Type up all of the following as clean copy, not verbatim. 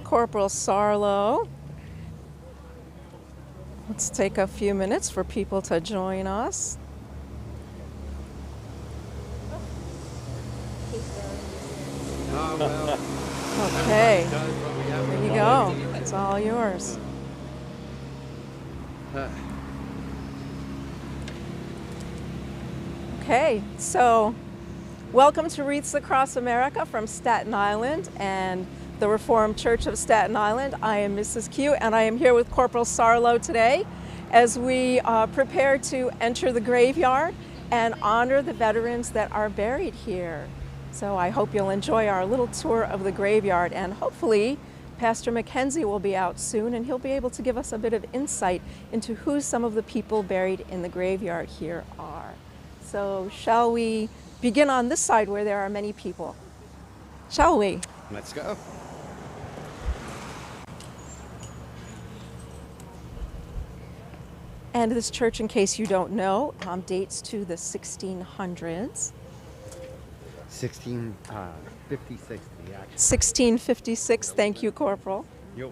Corporal Sarlo. Let's take a few minutes for people to join us. Okay, there you go. It's all yours. Okay, so welcome to Wreaths Across America from Staten Island and the Reformed Church of Staten Island. I am Mrs. Q, and I am here with Corporal Sarlo today as we prepare to enter the graveyard and honor the veterans that are buried here. So I hope you'll enjoy our little tour of the graveyard, and hopefully Pastor Mackenzie will be out soon and he'll be able to give us a bit of insight into who some of the people buried in the graveyard here are. So shall we begin on this side where there are many people? Shall we? Let's go. And this church, in case you don't know, dates to the 1600s. 1656, actually. 1656, thank you, Corporal. Yo.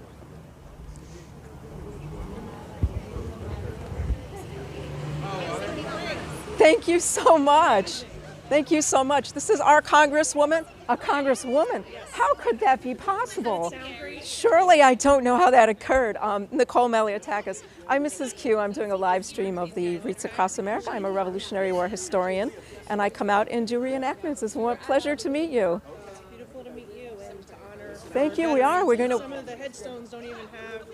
Thank you so much. Thank you so much. This is our Congresswoman. A Congresswoman. How could that be possible? Surely I don't know how that occurred. Nicole Meliatakis. I'm Mrs. Q. I'm doing a live stream of the Wreaths Across America. I'm a Revolutionary War historian, and I come out and do reenactments. It's a pleasure to meet you. It's beautiful to meet you and to honor. Thank you. We are. We're going to. Some of the headstones don't even have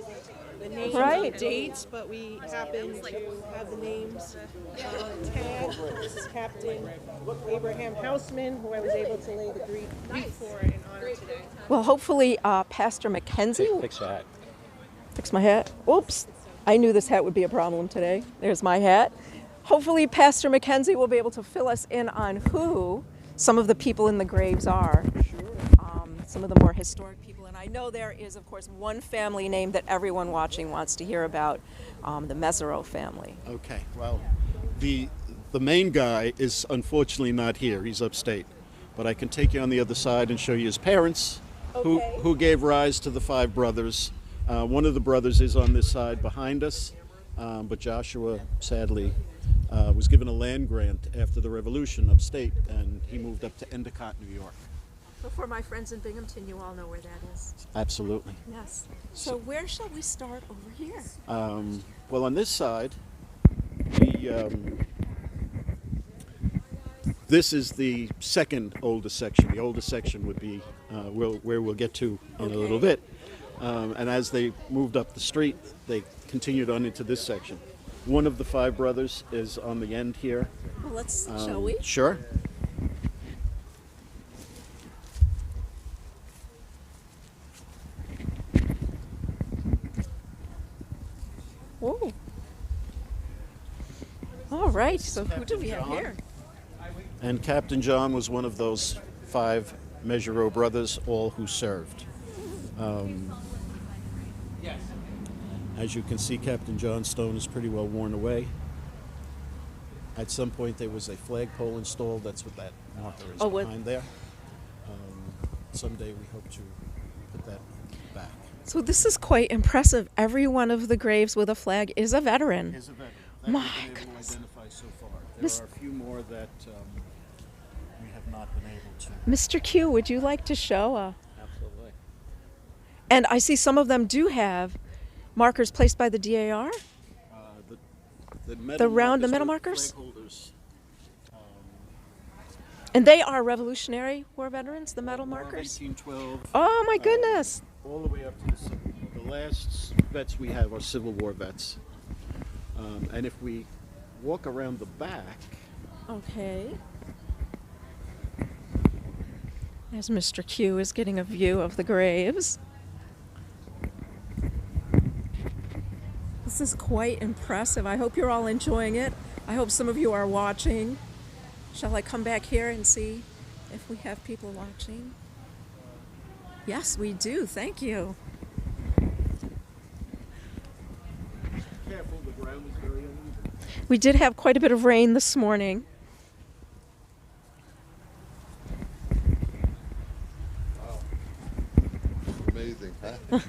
the names Right. or dates, but we happen to have the names. Tad, this is Captain Abraham Houseman, who I was able to lay the wreath for in honor today. Well, hopefully, Pastor Mackenzie. Fix your hat. Fix my hat. Oops. I knew this hat would be a problem today. There's my hat. Hopefully, Pastor Mackenzie will be able to fill us in on who some of the people in the graves are. Some of the more historic people. And I know there is, of course, one family name that everyone watching wants to hear about, the Mesereau family. Okay, well, the main guy is unfortunately not here. He's upstate. But I can take you on the other side and show you his parents, Okay. who gave rise to the five brothers. One of the brothers is on this side behind us, but Joshua, sadly, was given a land grant after the Revolution upstate, and he moved up to Endicott, New York. But for my friends in Binghamton, you all know where that is. Absolutely. Yes. So where shall we start over here? Well, on this side, this is the second oldest section. The oldest section would be where we'll get to in a little bit. And as they moved up the street, they continued on into this section. One of the five brothers is on the end here. Well, let's, shall we? Sure. Whoa. All right, so who do we have here? And Captain John was one of those five Mesereau brothers, all who served. As you can see, Captain John's stone is pretty well worn away. At some point, there was a flagpole installed. That's what that marker is behind there. Someday we hope to put that back. So this is quite impressive. Every one of the graves with a flag is a veteran. Is a veteran. That My we've been able to goodness. identify so far. There are a few more that we have not been able to. Mr. Q, would you like to show? Absolutely. And I see some of them do have markers placed by the DAR. The round- the markers metal were markers? flag holders. And they are Revolutionary War veterans, the metal War of markers? 1812. Oh my goodness. All the way up to the Civil War. The last vets we have are Civil War vets. And if we walk around the back, Okay. As Mr. Q is getting a view of the graves. This is quite impressive. I hope you're all enjoying it. I hope some of you are watching. Shall I come back here and see if we have people watching? Yes, we do. Thank you. careful, the ground is very uneven. We did have quite a bit of rain this morning. Amazing. amazing. Huh?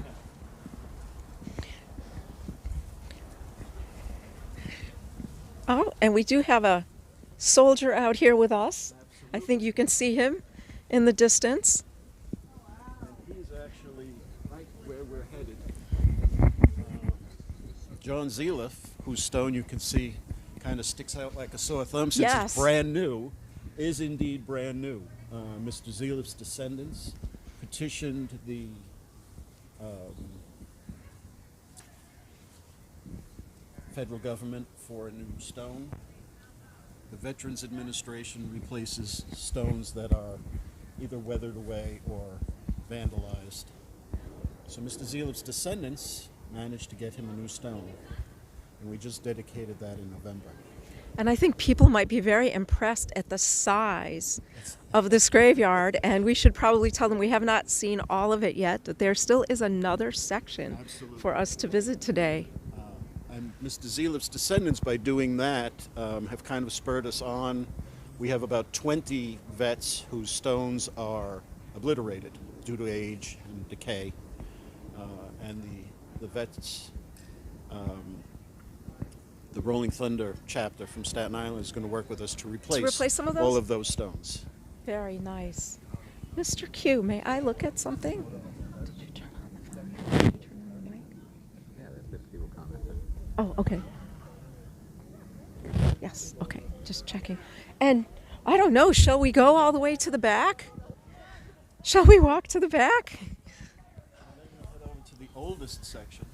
Oh, and we do have a soldier out here with us. I think you can see him in the distance. And he's actually right where we're headed. John Zeliff, whose stone you can see kind of sticks out like a sore thumb since Yes. it's brand new, is indeed brand new. Mr. Zeliff's descendants petitioned the federal government for a new stone. The Veterans Administration replaces stones that are either weathered away or vandalized. So Mr. Zeliff's descendants managed to get him a new stone, and we just dedicated that in November. And I think people might be very impressed at the size of this graveyard, and we should probably tell them we have not seen all of it yet, that there still is another section Absolutely. for us to visit today. And Mr. Zeliff's descendants, by doing that, have kind of spurred us on. We have about 20 vets whose stones are obliterated due to age and decay. And the vets, the Rolling Thunder chapter from Staten Island is going to work with us to replace some of those? all of those stones. Very nice. Mr. Q, may I look at something? Did you turn on the phone? Did you turn on the mic? Yeah, there's people commenting. Oh, okay. Yes, okay, just checking. And I don't know, shall we go all the way to the back? Shall we walk to the back? Head over to the oldest section.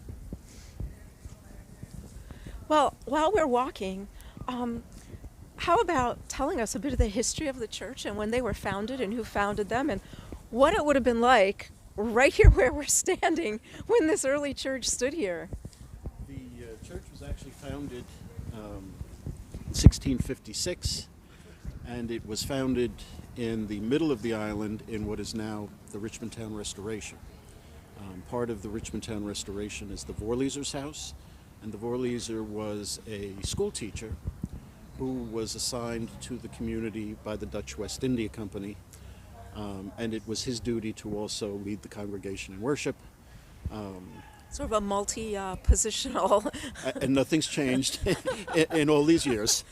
Well, while we're walking, how about telling us a bit of the history of the church and when they were founded and who founded them and what it would have been like right here where we're standing when this early church stood here? The church was actually founded in 1656, and it was founded in the middle of the island in what is now the Richmond Town Restoration. Part of the Richmond Town Restoration is the Vorleser's house, and the Vorleser was a school teacher who was assigned to the community by the Dutch West India Company, and it was his duty to also lead the congregation in worship. Sort of a multi-positional, And nothing's changed in all these years.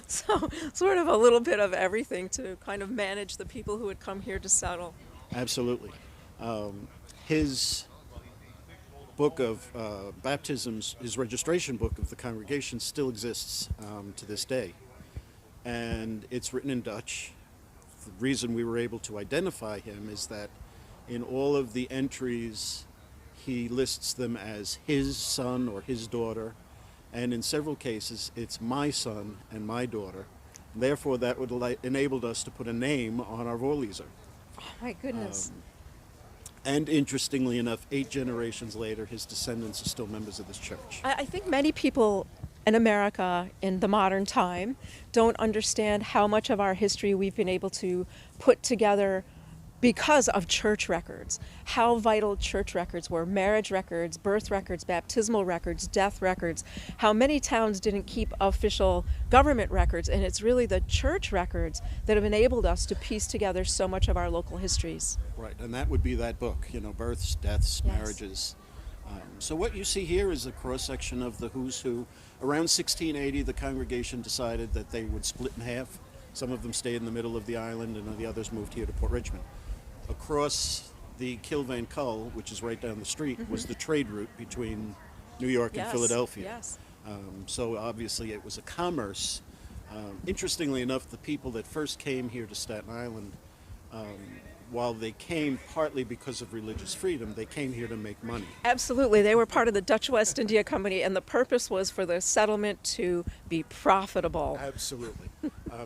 so sort of a little bit of everything to kind of manage the people who would come here to settle. Absolutely. His book of baptisms, his registration book of the congregation still exists to this day. And it's written in Dutch. The reason we were able to identify him is that in all of the entries, he lists them as his son or his daughter. And in several cases, it's my son and my daughter. Therefore, that would enabled us to put a name on our Vorleser. Oh my goodness. And interestingly enough, 8 generations later, his descendants are still members of this church. I think many people in America in the modern time don't understand how much of our history we've been able to put together because of church records, how vital church records were, marriage records, birth records, baptismal records, death records, how many towns didn't keep official government records, and it's really the church records that have enabled us to piece together so much of our local histories. Right, and that would be that book, births, deaths, Yes. marriages. So what you see here is a cross-section of the who's who. Around 1680, the congregation decided that they would split in half. Some of them stayed in the middle of the island, and the others moved here to Port Richmond. Across the Kilvane Cull, which is right down the street, was the trade route between New York and Yes, Philadelphia. yes. So obviously it was a commerce. Interestingly enough, the people that first came here to Staten Island, while they came partly because of religious freedom, they came here to make money. Absolutely. They were part of the Dutch West India Company, and the purpose was for the settlement to be profitable. Absolutely.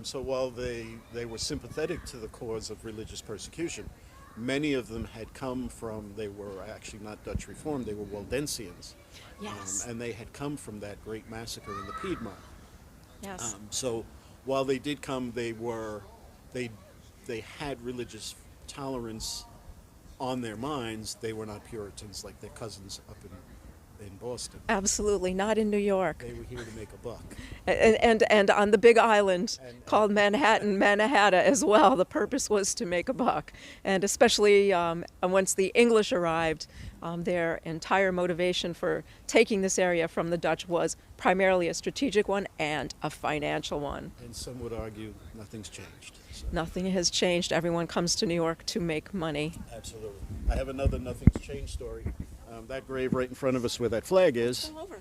So while they were sympathetic to the cause of religious persecution, many of them had come from, they were actually not Dutch Reformed, they were Waldensians. Yes. And they had come from that great massacre in the Piedmont. Yes. So while they did come, they had religious tolerance on their minds. They were not Puritans like their cousins up in Boston. Absolutely, not in New York. They were here to make a buck. And on the big island And- called Manhattan, Mannahatta as well, the purpose was to make a buck. And especially once the English arrived, their entire motivation for taking this area from the Dutch was primarily a strategic one and a financial one. And some would argue nothing's changed. So, Nothing has changed. Everyone comes to New York to make money. absolutely. I have another nothing's changed story. That grave right in front of us where that flag is. Come over.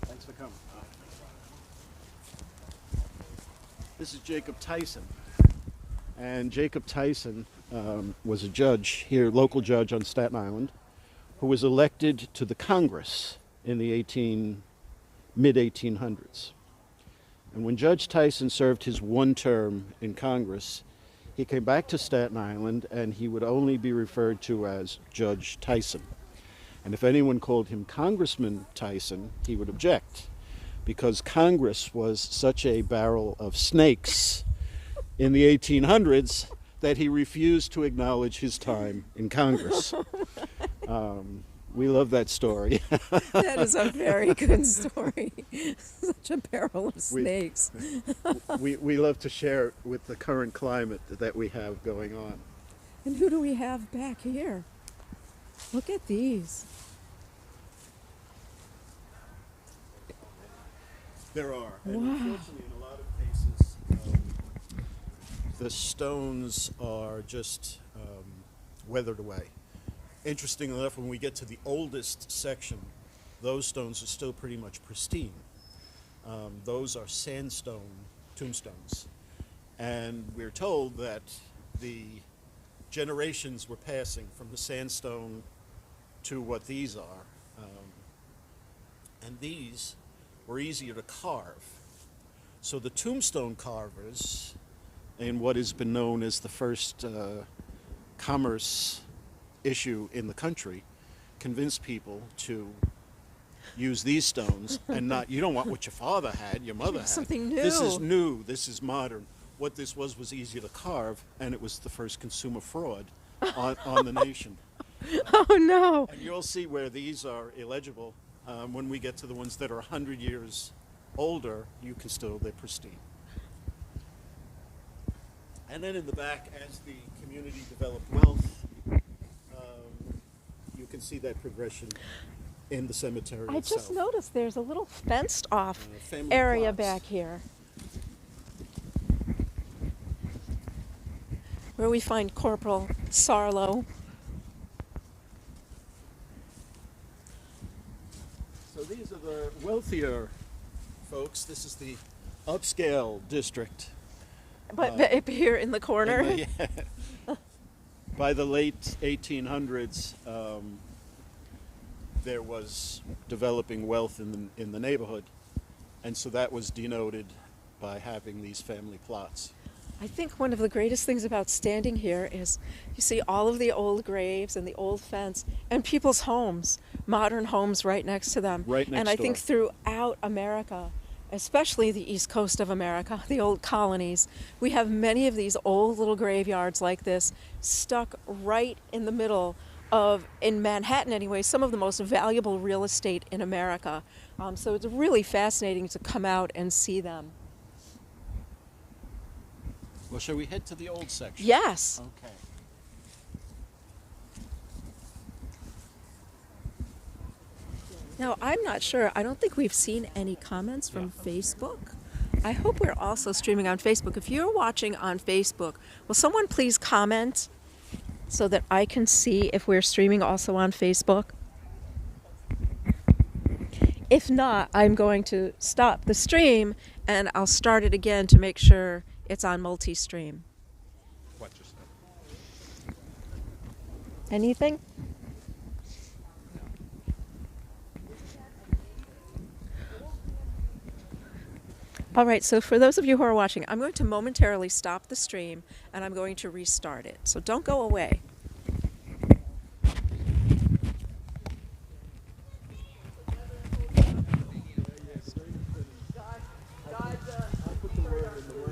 Thanks for coming. This is Jacob Tyson. And Jacob Tyson was a judge here, local judge on Staten Island, who was elected to the Congress in the mid-1800s. And when Judge Tyson served his one term in Congress, he came back to Staten Island and he would only be referred to as Judge Tyson. And if anyone called him Congressman Tyson, he would object, because Congress was such a barrel of snakes in the 1800s that he refused to acknowledge his time in Congress. We love that story. That is a very good story. Such a barrel of snakes. We love to share it with the current climate that we have going on. And who do we have back here? Look at these. There are. And Wow. unfortunately, in a lot of cases, the stones are just weathered away. Interesting enough, when we get to the oldest section, those stones are still pretty much pristine. Those are sandstone tombstones. And we're told that the generations were passing from the sandstone to what these are. And these were easier to carve. So the tombstone carvers, in what has been known as the first commerce issue in the country, convinced people to use these stones and not, you don't want what your father had, your mother had. Something This new. is new, this is modern. What this was easier to carve, and it was the first consumer fraud on the nation. Oh no. And you'll see where these are illegible. When we get to the ones that are 100 years older, you can still, they're pristine. And then in the back, as the community developed wealth, you can see that progression in the cemetery I itself. just noticed there's a little fenced off family area plots. back here where we find Corporal Sarlo. So these are the wealthier folks. This is the upscale district. But up here in the corner. And by the late 1800s, there was developing wealth in the neighborhood, and so that was denoted by having these family plots. I think one of the greatest things about standing here is you see all of the old graves and the old fence and people's homes, modern homes right next to them. Right next And I think door. throughout America, especially the east coast of America, the old colonies, we have many of these old little graveyards like this stuck right in the middle of, in Manhattan anyway, some of the most valuable real estate in America. So it's really fascinating to come out and see them. Well, shall we head to the old section? Yes. Okay. Now, I'm not sure. I don't think we've seen any comments from Facebook. I hope we're also streaming on Facebook. If you're watching on Facebook, will someone please comment so that I can see if we're streaming also on Facebook? If not, I'm going to stop the stream and I'll start it again to make sure it's on multi-stream. What just happened? Anything? All right, so for those of you who are watching, I'm going to momentarily stop the stream and I'm going to restart it. So don't go away.